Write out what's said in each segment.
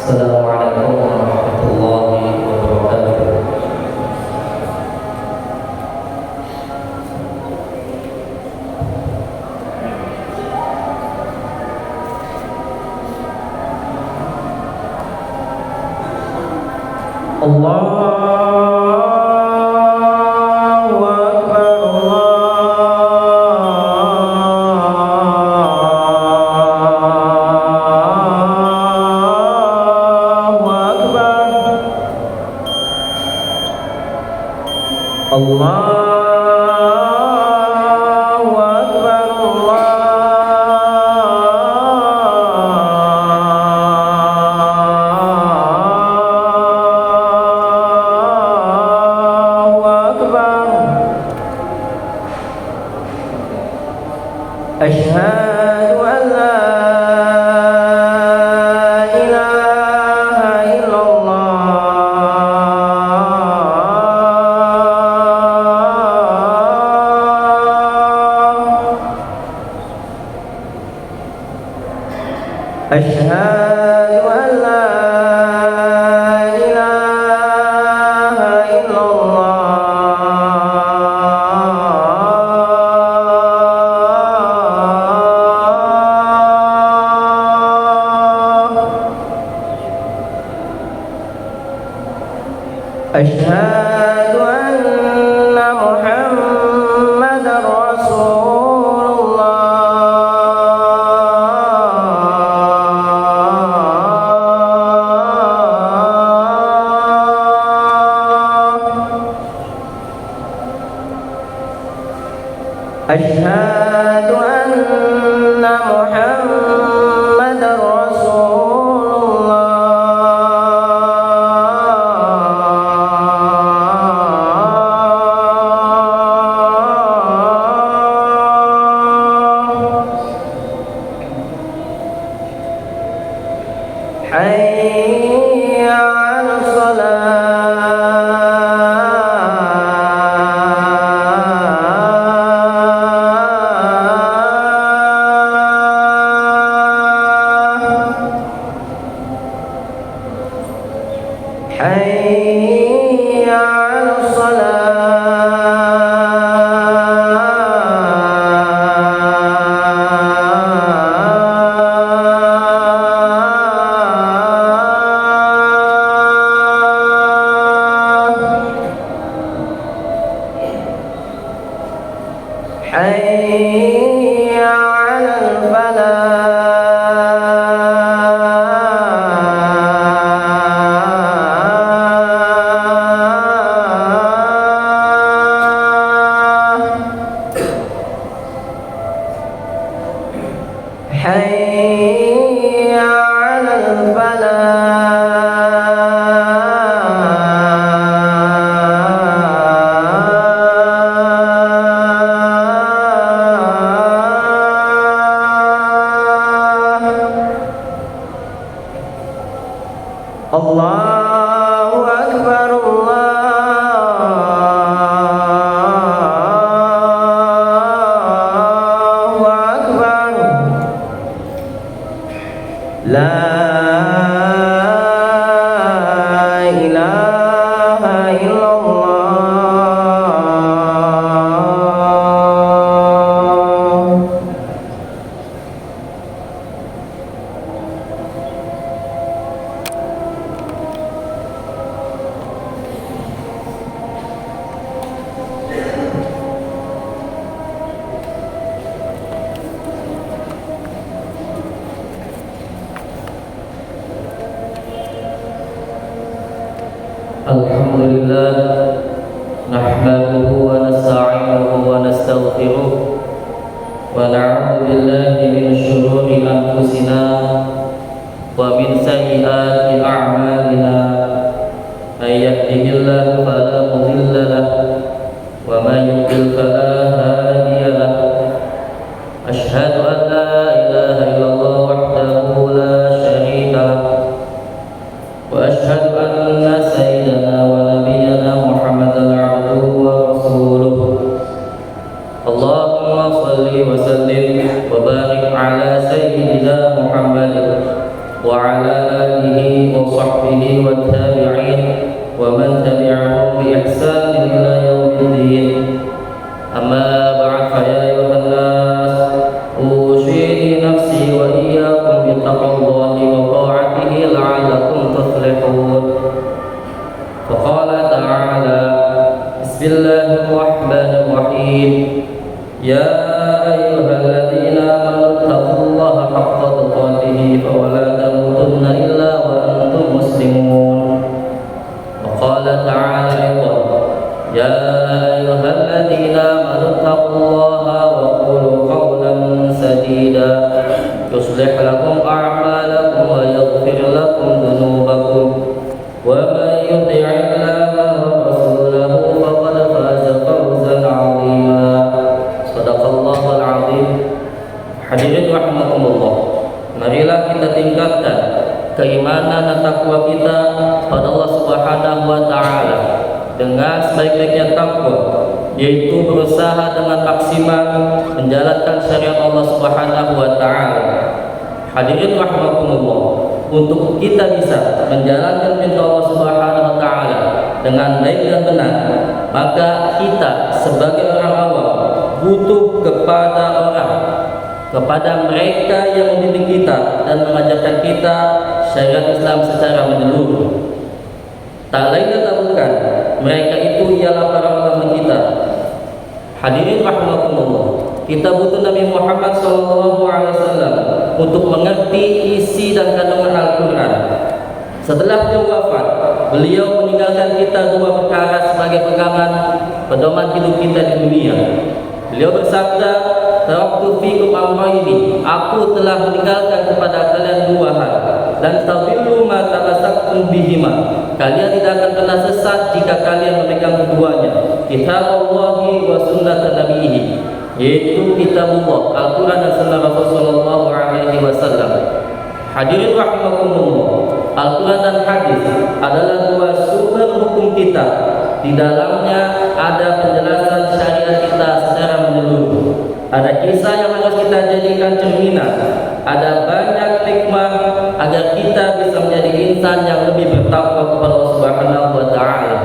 Assalamualaikum warahmatullahi wabarakatuh. Asyhadu an la ilaha illallah. Asyhadu an la ilaha illallah. Asyhadu anna Muhammadar Rasulullah. Asyhadu anna Muhammadar Rasulullah. Hayya 'alas salah. Hayya 'alas Hayya 'alal falah. Hayya 'alal Allahu Akbar, Allahu Akbar. La ilaha illallah. Alhamdulillah, nahmaduhu wa nasta'inuhu wa nastaghfiruh wa na'udzu billahi min shururi anfusina wa min sayyiati a'malina. May yahdihillahu fala mudilla lahu wa may yudlil fala hadiya lahu. Asyhadu an la ilaha illallah wahdahu la syarika lahu wa asyhadu anna sayyidana wa nabiyyana Muhammadan 'abduhu wa rasuluh. Allahumma shalli wa sallim wa barik ala sayyidina Muhammad wa ala alihi wa وصحبه والتابعين ومن تبعهم بإحسان إلى يوم الدين. أما بعد فيا أيها الناس أوصيني نفسي وإياكم بتقوى الله وطاعته لعلكم تفلحون. فقال تعالى: بسم الله الرحمن الرحيم. يا أيها الذين آمنوا اتقوا الله حق تقاته ولا تموتن إلا وأنتم مسلمون. وقال تعالى أيضا: يا أيها الذين آمنوا اتقوا الله وقولوا قولا سديدا يصلح لكم أعمالكم ويغفر لكم ذنوبكم ومن يطع الله ورسوله فقد فاز فوزا عظيما. Sadaqallahul azim. Hadirin rahimakumullah, marilah kita tingkatkan keimanan dan takwa kita pada Allah Subhanahu wa taala dengan sebaik-baiknya takwa, yaitu berusaha dengan maksimal menjalankan syariat Allah Subhanahu wa taala. Hadirin rahimakumullah, untuk kita bisa menjalankan perintah Allah Subhanahu wa taala dengan baik dan benar, maka kita sebagai orang awam butuh kepada mereka yang membimbing kita dan mengajarkan kita syariat Islam secara menyeluruh. Tak lain dan tak bukan, mereka itu ialah para ulama kita. Hadirin rahimakumullah, kita butuh Nabi Muhammad SAW untuk mengerti isi dan kandungan Al-Quran. Setelah beliau wafat, beliau meninggalkan kita dua perkara sebagai pegangan pedoman hidup kita di dunia. Beliau bersabda, "Taraktu fikum amrayni," aku telah meninggalkan kepada kalian dua hal, dan tadillu ma tamassaktum bihima, kalian tidak akan pernah sesat jika kalian memegang keduanya, kitabullahi wa sunnat nabiyhi, yaitu kitabullah, Al-Quran dan sunnah Rasulullah sallallahu alaihi wasallam. Hadirin rahimakumullah, Al-Quran dan hadis adalah dua sumber hukum kita. Di dalamnya ada penjelasan syariat kita secara menyeluruh. Ada kisah yang harus kita jadikan cerminan. Ada banyak hikmah agar kita bisa menjadi insan yang lebih bertakwa kepada Allah Subhanahu wa taala.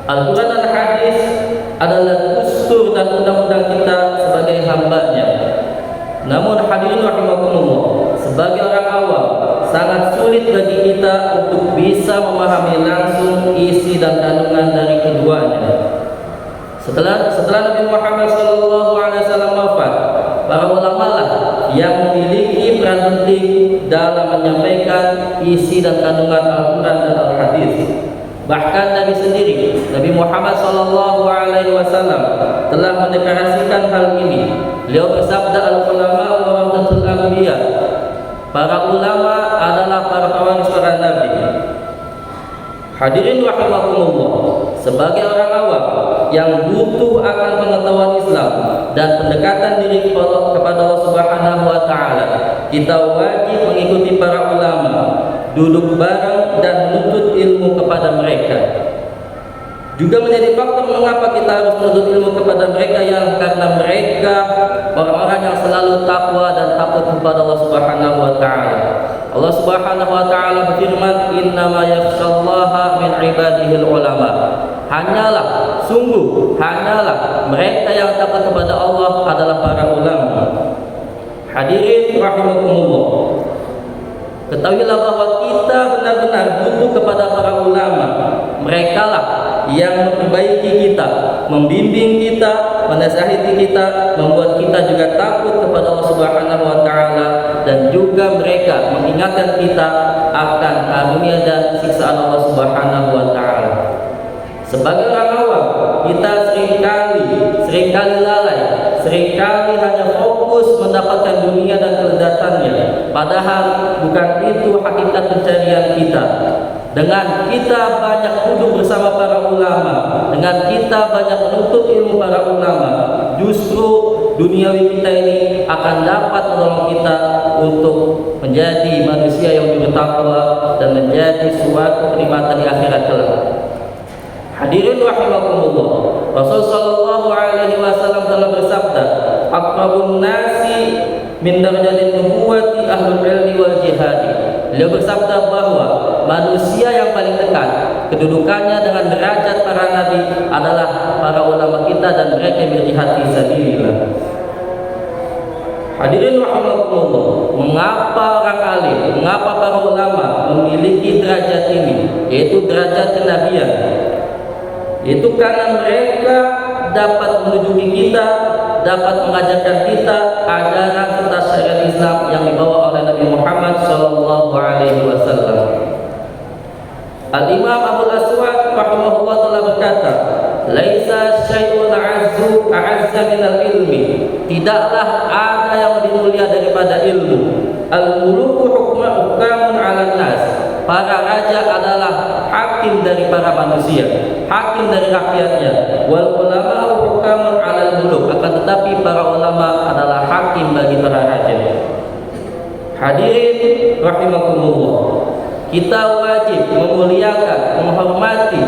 Al-Quran dan hadis adalah dustur dan undang-undang kita sebagai hamba-Nya. Namun hadirin rahimakumullah, sebagai orang awam sangat sulit bagi kita untuk bisa memahami langsung isi dan kandungan dari keduanya. Setelah Nabi Muhammad SAW wafat, para ulama lah yang memiliki peran penting dalam menyampaikan isi dan kandungan Al-Quran dan Al-Hadis. Bahkan Nabi sendiri, Nabi Muhammad SAW telah mendeklarasikan hal ini. Beliau bersabda, "Al-ulama warasatul anbiya." Para ulama adalah para pewaris para nabi. Hadirin rahimakumullah, sebagai orang awam yang butuh akan pengetahuan Islam dan pendekatan diri kepada Allah Subhanahu wa taala, kita wajib mengikuti para ulama, duduk bareng dan menuntut ilmu kepada mereka. Juga menjadi faktor mengapa kita harus menuntut ilmu kepada mereka, yang karena mereka orang-orang yang selalu takwa dan takut kepada Allah Subhanahu wa taala. Allah Subhanahu wa taala berfirman, "Innama yakhshallaha min ibadihil ulama." Hanyalah mereka yang takut kepada Allah adalah para ulama. Hadirin rahimakumullah, ketahuilah bahwa kita benar-benar butuh kepada para ulama. Mereka lah yang memperbaiki kita, membimbing kita, menasihati kita, membuat kita juga takut kepada Allah Subhanahu wa taala, dan juga mereka mengingatkan kita akan karunia dan siksaan Allah Subhanahu wa taala. Sebagai orang awam, kita seringkali lalai, seringkali hanya fokus mendapatkan dunia dan kelezatannya, padahal bukan itu hakikat pencarian kita. Dengan kita banyak duduk bersama para ulama, dengan kita banyak menuntut ilmu para ulama, justru duniawi kita ini akan dapat menolong kita untuk menjadi manusia yang bertakwa dan menjadi suatu kenikmatan di akhirat kelak. Hadirin rahimakumullah, Rasul sallallahu alaihi wasallam telah bersabda, "Aqrabun nasi min darajatin nubuwati ahlul ilmi wal jihad." Beliau bersabda bahwa manusia yang paling dekat kedudukannya dengan derajat para nabi adalah para ulama kita dan mereka yang berjihad fi sabilillah. Hadirin rahimakumullah, mengapa orang alim, mengapa para ulama memiliki derajat ini, yaitu derajat kenabian? Itu karena mereka dapat menunjuki kita, dapat mengajarkan kita ajaran serta syariat Islam yang dibawa oleh Nabi Muhammad SAW. Al-Imam Abul Aswad rahimahullah telah berkata, "Laisa syai'un a'azza minal ilmi." Tidaklah ada yang lebih mulia daripada ilmu. Al-muluku hukamun 'alan nas. Para raja adalah hakim dari para manusia, hakim dari rakyatnya. Wal ulama hukamun 'alal muluk. Akan tetapi para ulama adalah hakim bagi para raja. Hadirin rahimakumullah, kita wajib memuliakan, menghormati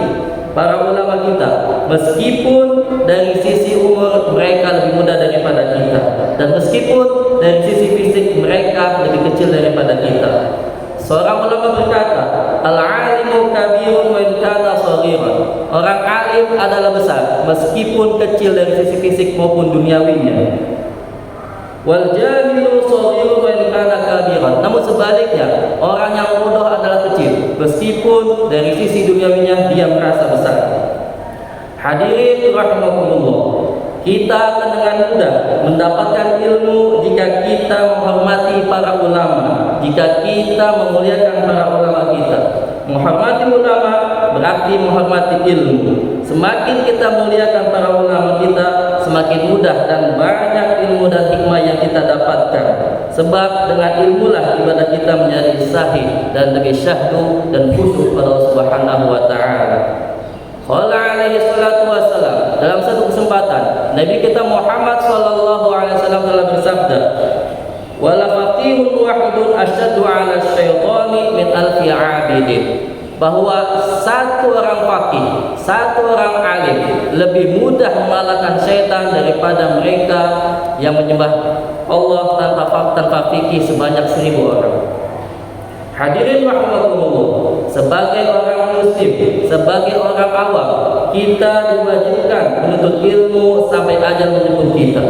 para ulama kita, meskipun dari sisi umur mereka lebih muda daripada kita, dan meskipun dari sisi fisik mereka lebih kecil daripada kita. Seorang ulama berkata, "Al-alimu kabirun wa in kana shaghiran." Orang alim adalah besar meskipun kecil dari sisi fisik maupun duniawinya. Wal jahilu shaghirun wa in kana kabiran. Namun sebaliknya, orang yang bodoh adalah kecil meskipun dari sisi duniawinya dia merasa besar. Hadirin rahimakumullah, kita akan dengan mudah mendapatkan ilmu jika kita menghormati para ulama, jika kita memuliakan para ulama kita. Menghormati ulama berarti menghormati ilmu. Semakin kita muliakan para ulama kita, semakin mudah dan banyak ilmu dan hikmah yang kita dapatkan. Sebab dengan ilmulah ibadah kita menjadi sahih dan lebih syahdu dan khusyuk pada Allah Subhanahu wa taala. Qala alaihi salatu wassalam, dalam satu kesempatan Nabi kita Muhammad sallallahu alaihi wasallam telah bersabda, "Wala faqihun wahidun asyaddu 'ala syaitani min alfi 'abidin." Bahwa satu orang faqih, satu orang alim lebih mudah mengalahkan syaitan daripada mereka yang menyembah Allah tanpa fikih sebanyak 1000 orang. Hadirin rahimakumullah, sebagai orang muslim, sebagai orang awam, kita diwajibkan menuntut ilmu sampai ajal menjemput kita.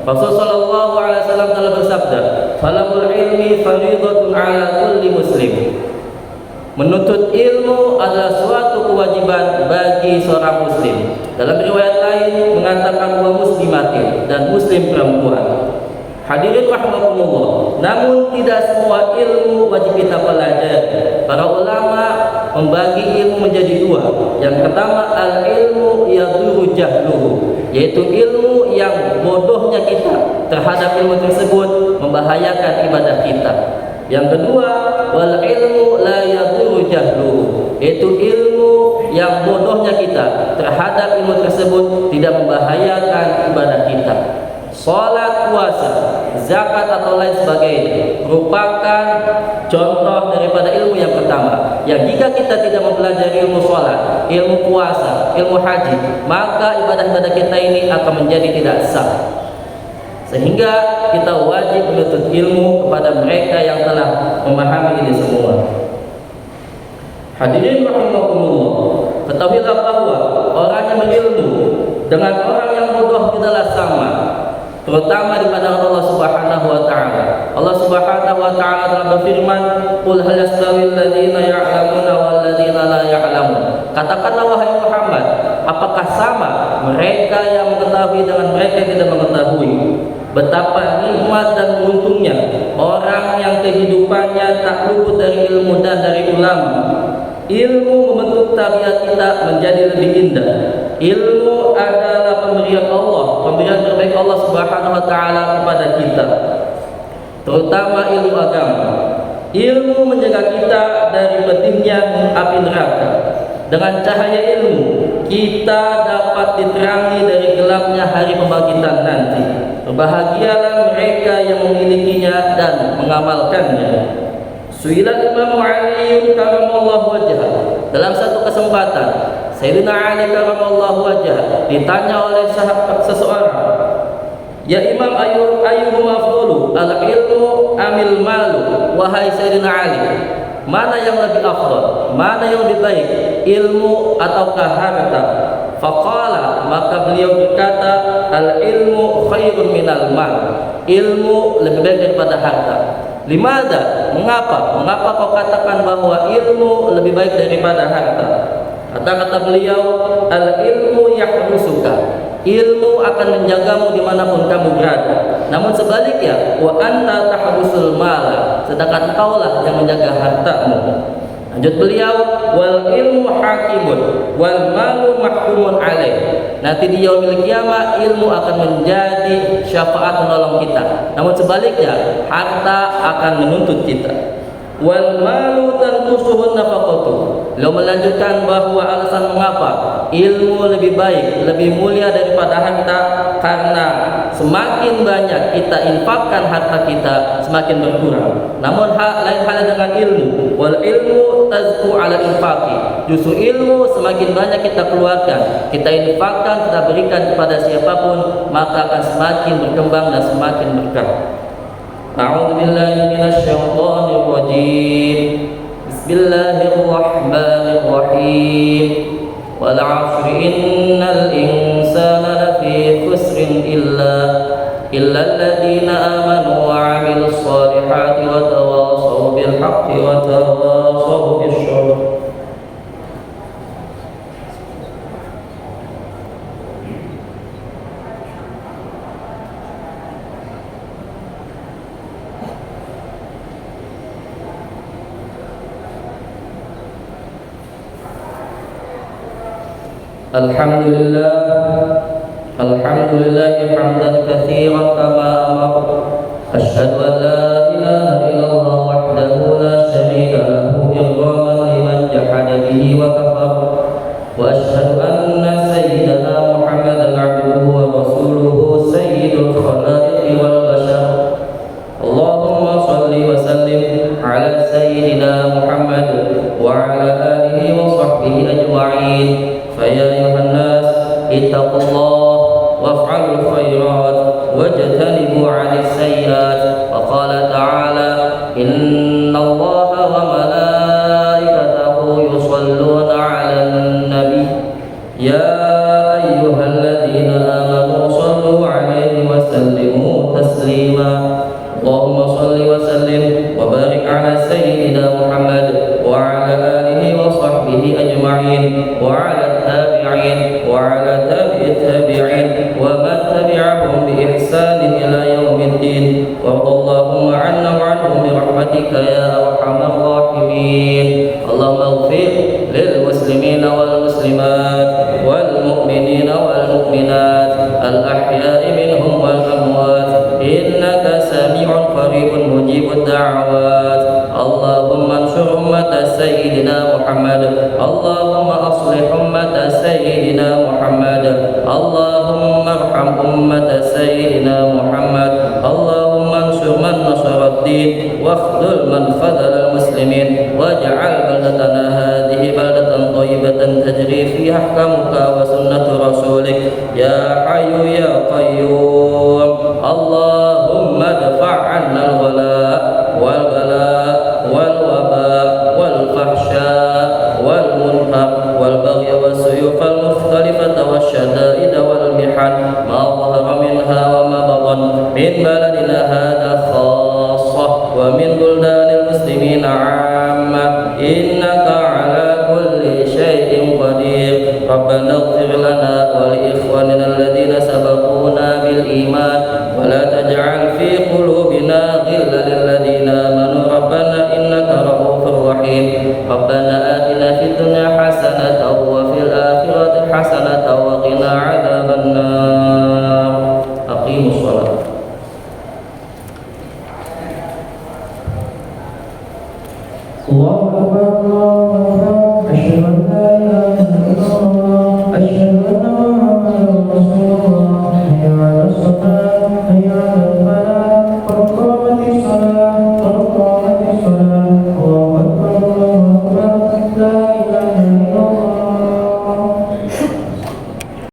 Rasulullah sallallahu alaihi wasallam telah bersabda, "Talabul ilmi fardhatun 'ala kulli muslim." Menuntut ilmu adalah suatu kewajiban bagi seorang muslim. Dalam riwayat lain mengatakan wa muslimatin, dan muslim perempuan. Hadirin rahimakumullah, namun tidak semua ilmu wajib kita pelajari. Para ulama membagi ilmu menjadi dua. Yang pertama, al-ilmu yadhuru jahluhu, yaitu ilmu yang bodohnya kita terhadap ilmu tersebut membahayakan ibadah kita. Yang kedua, wal ilmu la yadhuru jahluhu, yaitu ilmu yang bodohnya kita terhadap ilmu tersebut tidak membahayakan ibadah kita. Salat, puasa, zakat atau lain sebagainya merupakan contoh daripada ilmu yang pertama, yang jika kita tidak mempelajari ilmu salat, ilmu puasa, ilmu haji, maka ibadah-ibadah kita ini akan menjadi tidak sah. Sehingga kita wajib menuntut ilmu kepada mereka yang telah memahami ini semua. Hadirin rahimakumullah, ketahuilah bahwa orang yang berilmu dengan orang yang bodoh tidaklah sama, terutama di pandangan Allah Subhanahu wa taala. Allah Subhanahu wa taala telah berfirman, "Qul hal yastawil ladzina ya'lamuna wal ladzina la ya'lamun." Katakanlah wahai Muhammad, apakah sama mereka yang mengetahui dengan mereka yang tidak mengetahui? Betapa nikmat dan beruntungnya orang yang kehidupannya tak luput dari ilmu dan dari ulama. Ilmu membentuk tabiat kita menjadi lebih indah. Ilmu adalah pemberian Allah, pemberian terbaik Allah Subhanahu wa taala kepada kita, terutama ilmu agama. Ilmu menjaga kita dari pedihnya api neraka. Dengan cahaya ilmu kita dapat diterangi dari gelapnya hari pembangkitan nanti. Berbahagialah mereka yang memilikinya dan mengamalkannya. Su'ilat Imam Ali karamallahu wajhah, dalam satu kesempatan Sayyidina Ali karamallahu wajhah ditanya oleh sahabat seseorang, "Ya Imam, ayyuhuma afdalu, al-ilmu amil malu?" Wahai Sayyidina Ali, mana yang lebih afdal, mana yang lebih baik, ilmu ataukah harta? Faqala, maka beliau berkata, al ilmu khairun minal mal. Ilmu lebih baik daripada harta. Limada? Mengapa? Mengapa kau katakan bahwa ilmu lebih baik daripada harta? Kata beliau, al ilmu yahrusuka. Ilmu akan menjagamu dimanapun kamu berada. Namun sebaliknya, wa anta tahrusul mala, sedangkan kaulah yang menjaga hartamu. Lanjut beliau, wal ilmu hakimun wal malu mahkumun alaih. Nanti di yaumil qiyamah ilmu akan menjadi syafaat menolong kita. Namun sebaliknya, harta akan menuntut kita. Wal malu tanqusuhun nafaqatu. Beliau melanjutkan bahwa alasan mengapa ilmu lebih baik, lebih mulia daripada harta, karena semakin banyak kita infakkan harta kita, semakin berkurang. Namun lain halnya dengan ilmu. Wal ilmu tazku ala infaqi. Justru ilmu semakin banyak kita keluarkan, kita infakkan, kita berikan kepada siapapun, maka akan semakin berkembang dan semakin berkah. A'udzu billahi minasy syaithanir rajim. Bismillahirrahmanirrahim. Wal 'ashri innal insana lafi khusrin illa alladziina aamanu wa 'amilus shalihati wa tawashaw bil haqqi wa tawashaw bis sabr. Alhamdulillah hamdan katsiran kama amara. Asyhadu an la ilaha illallah wahdahu la syarika lahu ighraman liman jahada bihi wa kafara. Wa asyhadu anna sayyidana Muhammadan 'abduhu wa rasuluhu sayyidul khalaiqi wal bashar. Allahumma shalli wa sallim ala sayyidina Muhammad wa ala alihi wa sahbihi ajma'in. Faya ayuhan nas ittaqullah waf'alul khairat wajtanibu 'anil sayyi'at. Wa qala ta'ala, innallaha wa malaikatahu yusholluna 'alan nabi ya ayyuhalladzina amanu shallu 'alaihi wa sallimu taslima. Allahumma shalli wa sallim wa barik 'ala sayyidina Muhammad wa 'ala alihi wa sahbihi ajma'in wa 'ala tabi'in wa 'ala tabi'it tabi'in wa man tabi'ahum bi ihsanin ila yaumiddin. Wa Allahumma 'anna wa 'anhum bi rahmatika ya arhamar rahimin. Allahumma ighfir lil muslimina wal muslimat wal mu'minina wal mu'minat al ahya'i minhum wal amwat innaka sami'un qaribun mujibud da'awat. Allahumma ansur ummata sayyidina Muhammad. Allahumma aslih ummata sayyidina Muhammad. Allahumma arham ummata sayyidina Muhammad. Allahumma ansur man nasara ad-din wa akhdhul man khadhala al-muslimin waj'al baldatana hadhihi baldatan thayyibatan tajri fiha ahkamuka wa sunnatu rasulik ya hayyu ya qayyum. Allahumma dfa' 'anna al-ghala wal bala wal waba wal fahsya wal munkar wal baghy was suyuf al mukhtalifata wasyada'id wal mihan ma dhahara minha wa ma batan min baladina hadha khassah wa min buldanil muslimin 'amma innaka 'ala kulli syai'in qadir. Rabbana ighfir lana wa li ikhwanina alladhina sabaquna bil iman